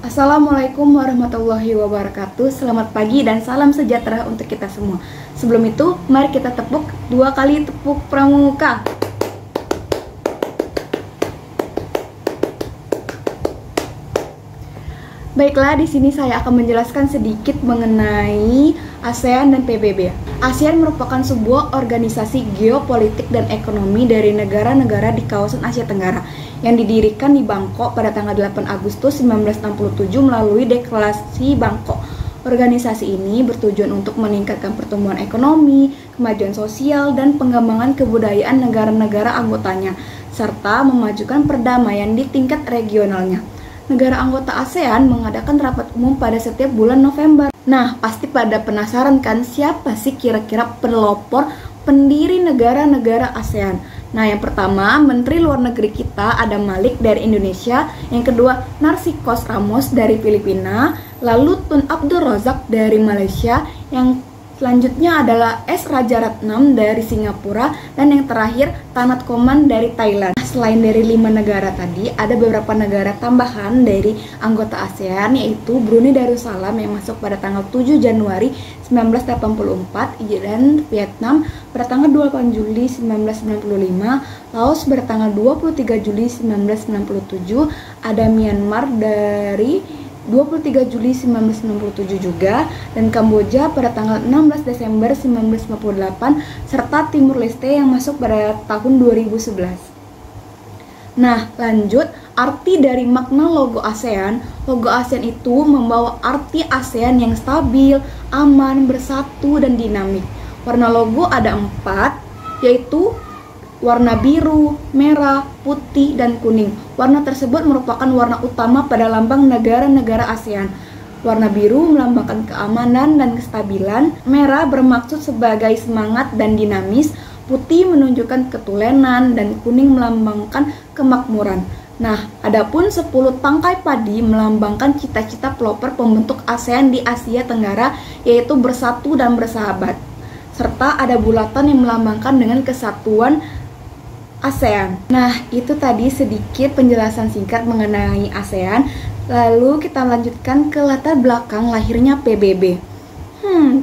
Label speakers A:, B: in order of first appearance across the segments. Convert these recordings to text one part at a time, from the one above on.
A: Assalamualaikum warahmatullahi wabarakatuh. Selamat pagi dan salam sejahtera untuk kita semua. Sebelum itu, mari kita tepuk 2 kali tepuk pramuka. Baiklah, di sini saya akan menjelaskan sedikit mengenai ASEAN dan PBB. ASEAN merupakan sebuah organisasi geopolitik dan ekonomi dari negara-negara di kawasan Asia Tenggara yang didirikan di Bangkok pada tanggal 8 Agustus 1967 melalui Deklarasi Bangkok. Organisasi ini bertujuan untuk meningkatkan pertumbuhan ekonomi, kemajuan sosial, dan pengembangan kebudayaan negara-negara anggotanya, serta memajukan perdamaian di tingkat regionalnya. Negara anggota ASEAN mengadakan rapat umum pada setiap bulan November. Nah, pasti pada penasaran kan siapa sih kira-kira pelopor pendiri negara-negara ASEAN? Nah, yang pertama, Menteri Luar Negeri kita Adam Malik dari Indonesia. Yang kedua, Narsikos Ramos dari Filipina. Lalu Tun Abdul Razak dari Malaysia. Yang selanjutnya adalah S. Rajaratnam dari Singapura. Dan yang terakhir, Tanat Koman dari Thailand. Selain dari 5 negara tadi, ada beberapa negara tambahan dari anggota ASEAN, yaitu Brunei Darussalam yang masuk pada tanggal 7 Januari 1984, dan Vietnam pada tanggal 28 Juli 1995, Laos pada tanggal 23 Juli 1997, ada Myanmar dari 23 Juli 1997 juga, dan Kamboja pada tanggal 16 Desember 1958, serta Timur Leste yang masuk pada tahun 2011. Nah, lanjut, arti dari makna logo ASEAN. Logo ASEAN itu membawa arti ASEAN yang stabil, aman, bersatu, dan dinamik. Warna logo ada 4, yaitu warna biru, merah, putih, dan kuning. Warna tersebut merupakan warna utama pada lambang negara-negara ASEAN. Warna biru melambangkan keamanan dan kestabilan, merah bermaksud sebagai semangat dan dinamis, putih menunjukkan ketulenan, dan kuning melambangkan kemakmuran. Nah, adapun 10 tangkai padi melambangkan cita-cita pelopor pembentuk ASEAN di Asia Tenggara, yaitu bersatu dan bersahabat. Serta ada bulatan yang melambangkan dengan kesatuan ASEAN. Nah, itu tadi sedikit penjelasan singkat mengenai ASEAN. Lalu kita lanjutkan ke latar belakang lahirnya PBB.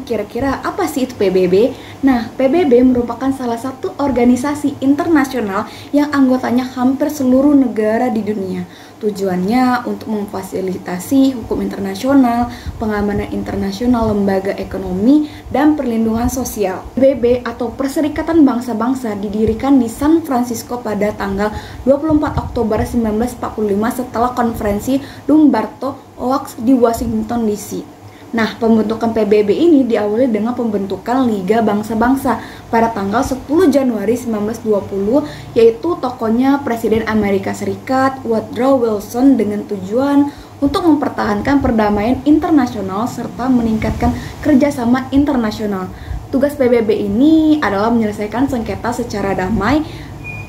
A: Kira-kira apa sih itu PBB? Nah, PBB merupakan salah satu organisasi internasional yang anggotanya hampir seluruh negara di dunia. Tujuannya untuk memfasilitasi hukum internasional, pengamanan internasional, lembaga ekonomi, dan perlindungan sosial. PBB atau Perserikatan Bangsa-Bangsa didirikan di San Francisco pada tanggal 24 Oktober 1945 setelah konferensi Dumbarton Oaks di Washington DC. Nah, pembentukan PBB ini diawali dengan pembentukan Liga Bangsa-Bangsa pada tanggal 10 Januari 1920, yaitu tokohnya Presiden Amerika Serikat Woodrow Wilson, dengan tujuan untuk mempertahankan perdamaian internasional serta meningkatkan kerjasama internasional. Tugas PBB ini adalah menyelesaikan sengketa secara damai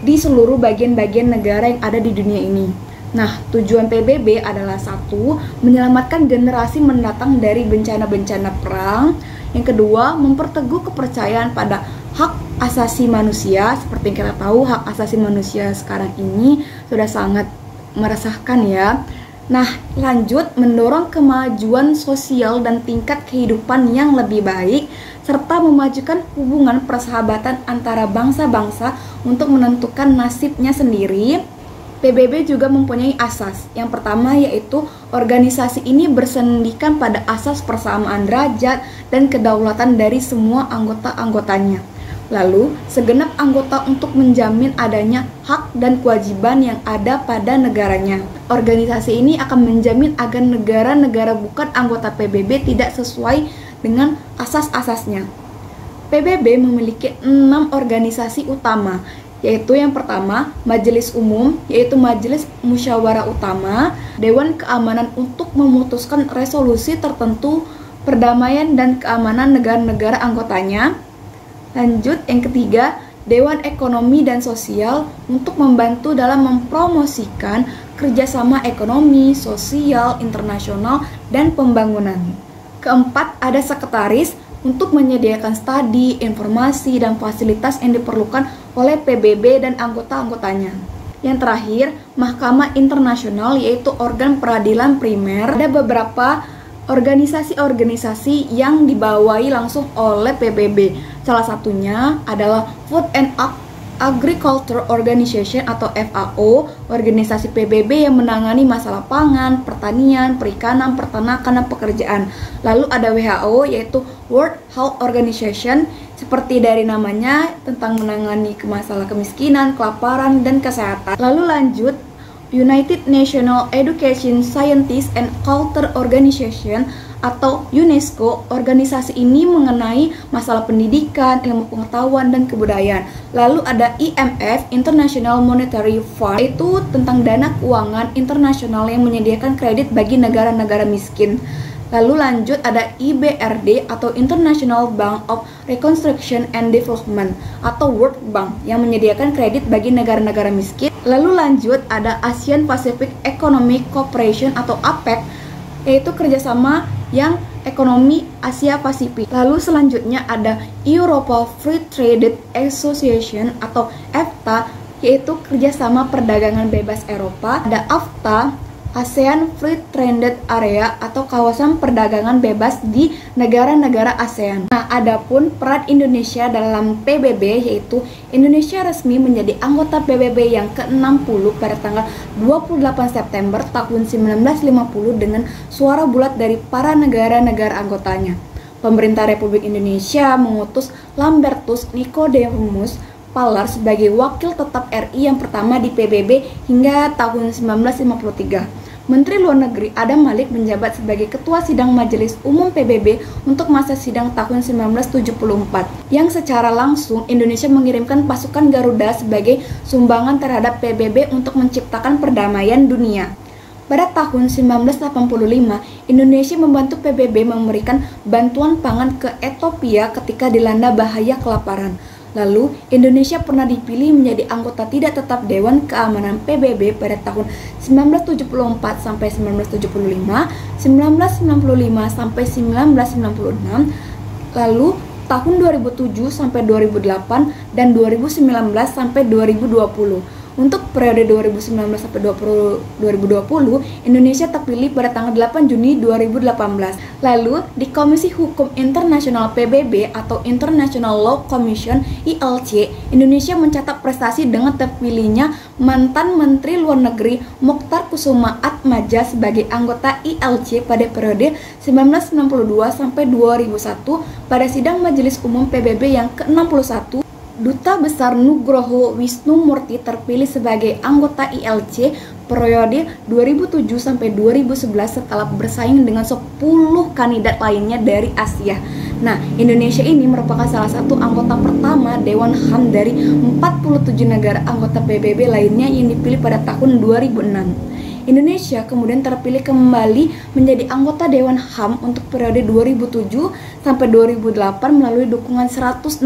A: di seluruh bagian-bagian negara yang ada di dunia ini. Nah, tujuan PBB adalah 1. Menyelamatkan generasi mendatang dari bencana-bencana perang. Yang kedua, memperteguh kepercayaan pada hak asasi manusia. Seperti yang kita tahu, hak asasi manusia sekarang ini sudah sangat meresahkan ya. Nah, lanjut, mendorong kemajuan sosial dan tingkat kehidupan yang lebih baik, serta memajukan hubungan persahabatan antara bangsa-bangsa untuk menentukan nasibnya sendiri. PBB juga mempunyai asas. Yang pertama yaitu organisasi ini bersendikan pada asas persamaan derajat dan kedaulatan dari semua anggota-anggotanya. Lalu, segenap anggota untuk menjamin adanya hak dan kewajiban yang ada pada negaranya. Organisasi ini akan menjamin agar negara-negara bukan anggota PBB tidak sesuai dengan asas-asasnya. PBB memiliki 6 organisasi utama, yaitu yang pertama, Majelis Umum, yaitu Majelis Musyawarah Utama, Dewan Keamanan untuk memutuskan resolusi tertentu, perdamaian dan keamanan negara-negara anggotanya. Lanjut, yang ketiga, Dewan Ekonomi dan Sosial untuk membantu dalam mempromosikan kerjasama ekonomi, sosial, internasional, dan pembangunan. Keempat, ada Sekretaris untuk menyediakan studi, informasi, dan fasilitas yang diperlukan oleh PBB dan anggota-anggotanya. Yang terakhir, Mahkamah Internasional, yaitu organ peradilan primer. Ada beberapa organisasi-organisasi yang dibawahi langsung oleh PBB. Salah satunya adalah Food and Agriculture Organization atau FAO, organisasi PBB yang menangani masalah pangan, pertanian, perikanan, peternakan, dan pekerjaan. Lalu ada WHO, yaitu World Health Organization, seperti dari namanya, tentang menangani masalah kemiskinan, kelaparan, dan kesehatan. Lalu lanjut, United National Education, Science and Culture Organization atau UNESCO. Organisasi ini mengenai masalah pendidikan, ilmu pengetahuan, dan kebudayaan. Lalu ada IMF, International Monetary Fund, itu tentang dana keuangan internasional yang menyediakan kredit bagi negara-negara miskin. Lalu lanjut ada IBRD atau International Bank of Reconstruction and Development atau World Bank yang menyediakan kredit bagi negara-negara miskin. Lalu lanjut ada ASEAN Pacific Economic Cooperation atau APEC, yaitu kerjasama yang ekonomi Asia Pasifik. Lalu selanjutnya ada Europa Free Trade Association atau EFTA, yaitu kerjasama perdagangan bebas Eropa. Ada AFTA, ASEAN Free Trade Area atau kawasan perdagangan bebas di negara-negara ASEAN. Nah, adapun peran Indonesia dalam PBB, yaitu Indonesia resmi menjadi anggota PBB yang ke-60 pada tanggal 28 September tahun 1950 dengan suara bulat dari para negara-negara anggotanya. Pemerintah Republik Indonesia mengutus Lambertus Nicodemus Palar sebagai wakil tetap RI yang pertama di PBB hingga tahun 1953. Menteri Luar Negeri Adam Malik menjabat sebagai Ketua Sidang Majelis Umum PBB untuk masa sidang tahun 1974, yang secara langsung Indonesia mengirimkan pasukan Garuda sebagai sumbangan terhadap PBB untuk menciptakan perdamaian dunia. Pada tahun 1985, Indonesia membantu PBB memberikan bantuan pangan ke Ethiopia ketika dilanda bahaya kelaparan. Lalu, Indonesia pernah dipilih menjadi anggota tidak tetap Dewan Keamanan PBB pada tahun 1974 sampai 1975, 1995 sampai 1996, lalu tahun 2007 sampai 2008 dan 2019 sampai 2020. Untuk periode 2019 sampai 2020, Indonesia terpilih pada tanggal 8 Juni 2018. Lalu, di Komisi Hukum Internasional PBB atau International Law Commission (ILC), Indonesia mencatat prestasi dengan terpilihnya mantan Menteri Luar Negeri Mokhtar Kusuma Atmaja sebagai anggota ILC pada periode 1992 sampai 2001 pada sidang Majelis Umum PBB yang ke-61. Duta Besar Nugroho Wisnumurti terpilih sebagai anggota ILC periode 2007 sampai 2011 setelah bersaing dengan 10 kandidat lainnya dari Asia. Nah, Indonesia ini merupakan salah satu anggota pertama Dewan HAM dari 47 negara anggota PBB lainnya yang dipilih pada tahun 2006. Indonesia kemudian terpilih kembali menjadi anggota Dewan HAM untuk periode 2007 sampai 2008 melalui dukungan 165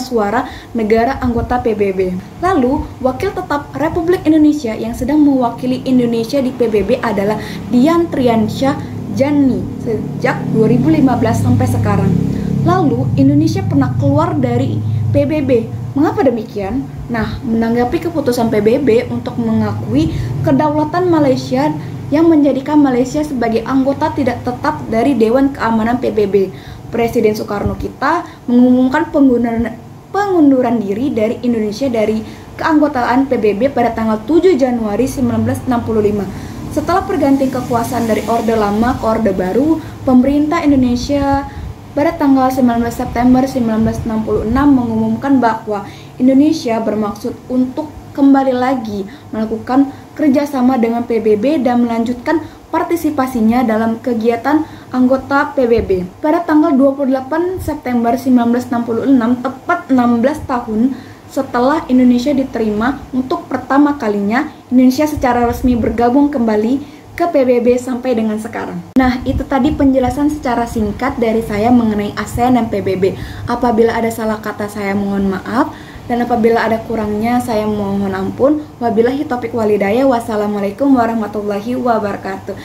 A: suara negara anggota PBB. Lalu, wakil tetap Republik Indonesia yang sedang mewakili Indonesia di PBB adalah Dian Triansyah Djani sejak 2015 sampai sekarang. Lalu, Indonesia pernah keluar dari PBB. Mengapa demikian? Nah, menanggapi keputusan PBB untuk mengakui kedaulatan Malaysia yang menjadikan Malaysia sebagai anggota tidak tetap dari Dewan Keamanan PBB, Presiden Soekarno kita mengumumkan pengunduran diri dari Indonesia dari keanggotaan PBB pada tanggal 7 Januari 1965. Setelah pergantian kekuasaan dari Orde Lama ke Orde Baru, pemerintah Indonesia pada tanggal 19 September 1966 mengumumkan bahwa Indonesia bermaksud untuk kembali lagi melakukan kerjasama dengan PBB dan melanjutkan partisipasinya dalam kegiatan anggota PBB. Pada tanggal 28 September 1966, tepat 16 tahun setelah Indonesia diterima untuk pertama kalinya, Indonesia secara resmi bergabung kembali ke PBB sampai dengan sekarang. Nah, itu tadi penjelasan secara singkat dari saya mengenai ASEAN dan PBB. Apabila ada salah kata saya mohon maaf, dan apabila ada kurangnya saya mohon ampun. Wabillahi taufiq walhidayah. Wassalamualaikum warahmatullahi wabarakatuh.